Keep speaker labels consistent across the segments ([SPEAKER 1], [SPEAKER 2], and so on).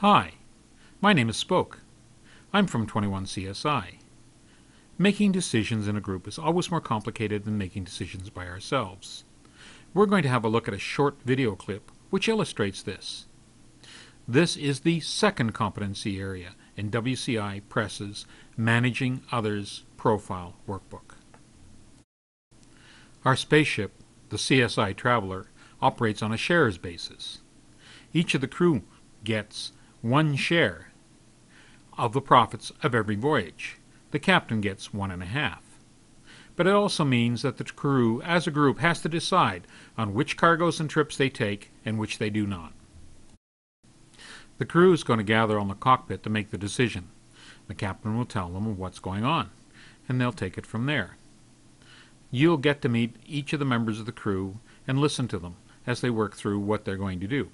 [SPEAKER 1] Hi, my name is Spoke. I'm from 21 CSI. Making decisions in a group is always more complicated than making decisions by ourselves. We're going to have a look at a short video clip which illustrates this. This is the second competency area in WCI Press's Managing Others Profile Workbook. Our spaceship, the CSI Traveler, operates on a shares basis. Each of the crew gets one share of the profits of every voyage. The captain gets 1.5. But it also means that the crew, as a group, has to decide on which cargoes and trips they take and which they do not. The crew is going to gather on the cockpit to make the decision. The captain will tell them what's going on, and they'll take it from there. You'll get to meet each of the members of the crew and listen to them as they work through what they're going to do.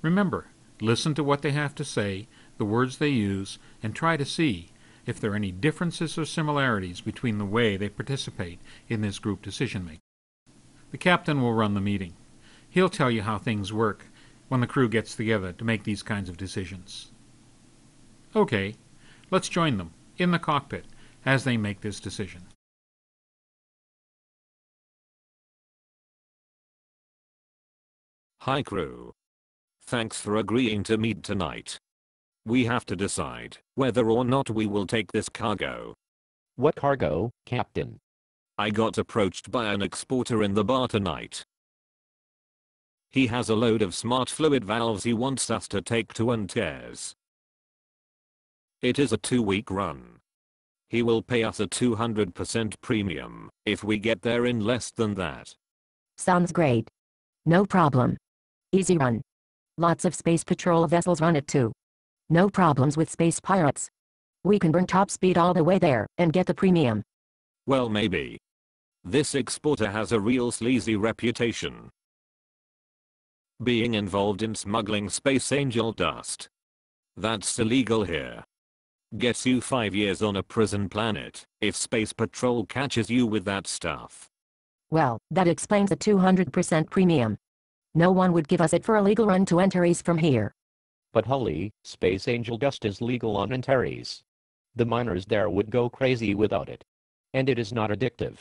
[SPEAKER 1] Remember, listen to what they have to say, the words they use, and try to see if there are any differences or similarities between the way they participate in this group decision-making. The captain will run the meeting. He'll tell you how things work when the crew gets together to make these kinds of decisions. Okay, let's join them in the cockpit as they make this decision.
[SPEAKER 2] Hi crew. Thanks for agreeing to meet tonight. We have to decide whether or not we will take this cargo.
[SPEAKER 3] What cargo, Captain?
[SPEAKER 2] I got approached by an exporter in the bar tonight. He has a load of smart fluid valves he wants us to take to Antares. It is a 2-week run. He will pay us a 200% premium if we get there in less than that.
[SPEAKER 4] Sounds great. No problem. Easy run. Lots of space patrol vessels run it too. No problems with space pirates. We can burn top speed all the way there and get the premium.
[SPEAKER 2] Well, maybe. This exporter has a real sleazy reputation. Being involved in smuggling space angel dust. That's illegal here. Gets you 5 years on a prison planet if space patrol catches you with that stuff.
[SPEAKER 4] Well, that explains the 200% premium. No one would give us it for a legal run to Antares from here.
[SPEAKER 3] But Hully, space angel dust is legal on Antares. The miners there would go crazy without it. And it is not addictive.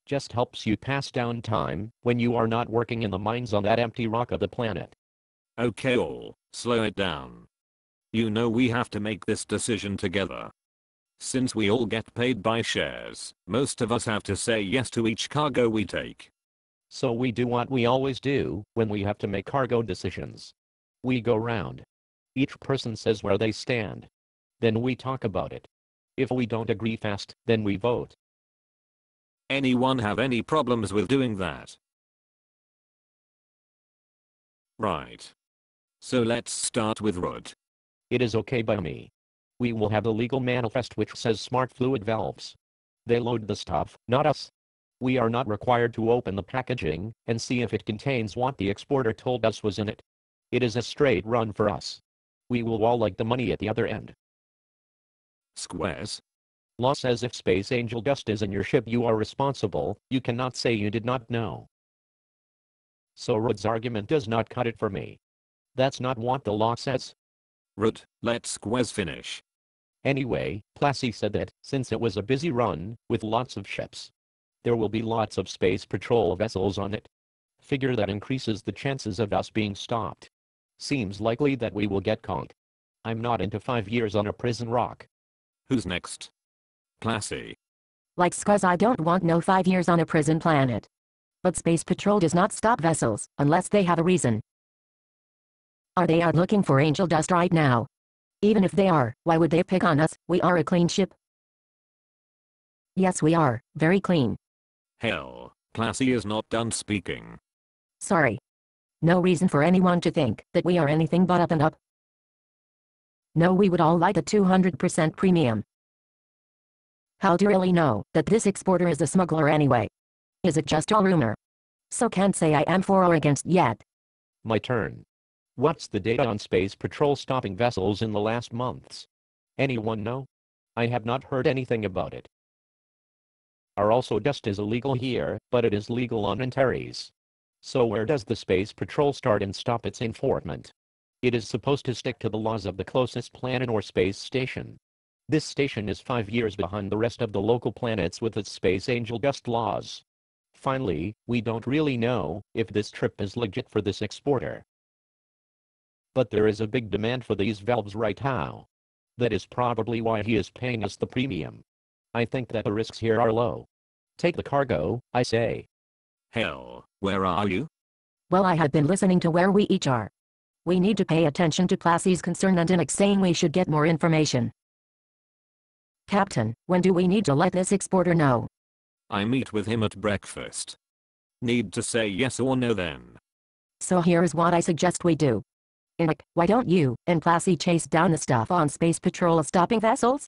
[SPEAKER 3] Just helps you pass down time when you are not working in the mines on that empty rock of the planet.
[SPEAKER 2] Okay, all, slow it down. You know we have to make this decision together. Since we all get paid by shares, most of us have to say yes to each cargo we take.
[SPEAKER 3] So we do what we always do when we have to make cargo decisions. We go round. Each person says where they stand. Then we talk about it. If we don't agree fast, then we vote.
[SPEAKER 2] Anyone have any problems with doing that? Right. So let's start with Rud.
[SPEAKER 3] It is okay by me. We will have the legal manifest which says smart fluid valves. They load the stuff, not us. We are not required to open the packaging and see if it contains what the exporter told us was in it. It is a straight run for us. We will all like the money at the other end.
[SPEAKER 2] Squares?
[SPEAKER 3] Law says if space angel dust is in your ship you are responsible, you cannot say you did not know. So Rud's argument does not cut it for me. That's not what the law says.
[SPEAKER 2] Rud, let Squares finish.
[SPEAKER 3] Anyway, Plassey said that, since it was a busy run, with lots of ships, there will be lots of space patrol vessels on it. Figure that increases the chances of us being stopped. Seems likely that we will get caught. I'm not into 5 years on a prison rock.
[SPEAKER 2] Who's next? Plassey.
[SPEAKER 4] Like Scuzz, I don't want no 5 years on a prison planet. But space patrol does not stop vessels unless they have a reason. Are they out looking for angel dust right now? Even if they are, why would they pick on us? We are a clean ship. Yes, we are. Very clean.
[SPEAKER 2] Hell, Plassey is not done speaking.
[SPEAKER 4] Sorry. No reason for anyone to think that we are anything but up and up. No, we would all like a 200% premium. How do you really know that this exporter is a smuggler anyway? Is it just all rumor? So can't say I am for or against yet.
[SPEAKER 3] My turn. What's the data on space patrol stopping vessels in the last months? Anyone know? I have not heard anything about it. Are also dust is illegal here, but it is legal on Antares. So where does the space patrol start and stop its enforcement? It is supposed to stick to the laws of the closest planet or space station. This station is 5 years behind the rest of the local planets with its space angel dust laws. Finally, we don't really know if this trip is legit for this exporter. But there is a big demand for these valves right now. That is probably why he is paying us the premium. I think that the risks here are low. Take the cargo, I say.
[SPEAKER 2] Hell, where are you?
[SPEAKER 4] Well, I have been listening to where we each are. We need to pay attention to Plassy's concern and Innick saying we should get more information. Captain, when do we need to let this exporter know?
[SPEAKER 2] I meet with him at breakfast. Need to say yes or no then.
[SPEAKER 4] So here's what I suggest we do. Innick, why don't you and Plassy chase down the stuff on Space Patrol stopping vessels?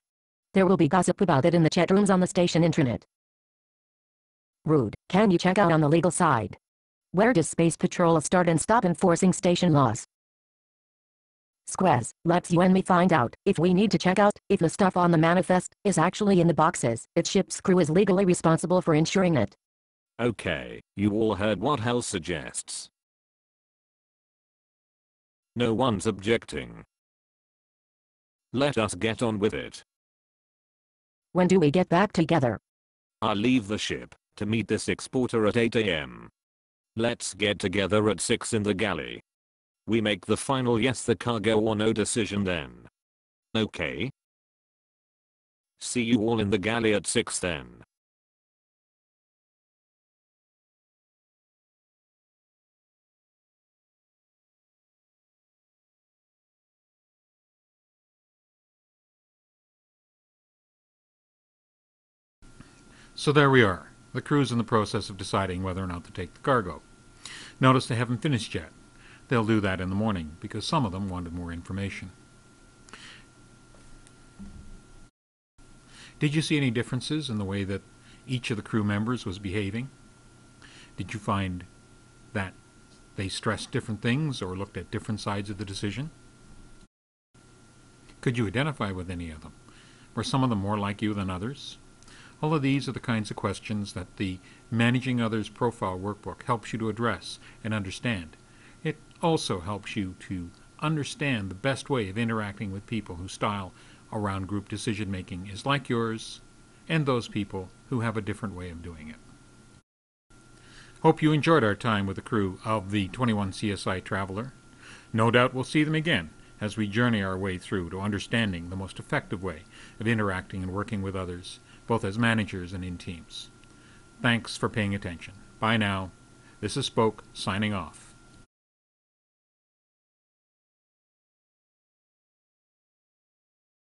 [SPEAKER 4] There will be gossip about it in the chat rooms on the station intranet. Rude, can you check out on the legal side? Where does Space Patrol start and stop enforcing station laws? Squaz, let's you and me find out if we need to check out if the stuff on the manifest is actually in the boxes. Its ship's crew is legally responsible for ensuring it.
[SPEAKER 2] Okay, you all heard what Hell suggests. No one's objecting. Let us get on with it.
[SPEAKER 4] When do we get back together?
[SPEAKER 2] I'll leave the ship to meet this exporter at 8 AM. Let's get together at 6 in the galley. We make the final yes the cargo or no decision then. Okay? See you all in the galley at 6 then.
[SPEAKER 1] So there we are. The crew's in the process of deciding whether or not to take the cargo. Notice they haven't finished yet. They'll do that in the morning because some of them wanted more information. Did you see any differences in the way that each of the crew members was behaving? Did you find that they stressed different things or looked at different sides of the decision? Could you identify with any of them? Were some of them more like you than others? All of these are the kinds of questions that the Managing Others Profile Workbook helps you to address and understand. It also helps you to understand the best way of interacting with people whose style around group decision-making is like yours, and those people who have a different way of doing it. Hope you enjoyed our time with the crew of the 21 CSI Traveler. No doubt we'll see them again as we journey our way through to understanding the most effective way of interacting and working with others, both as managers and in teams. Thanks for paying attention. Bye now. This is Spoke, signing off.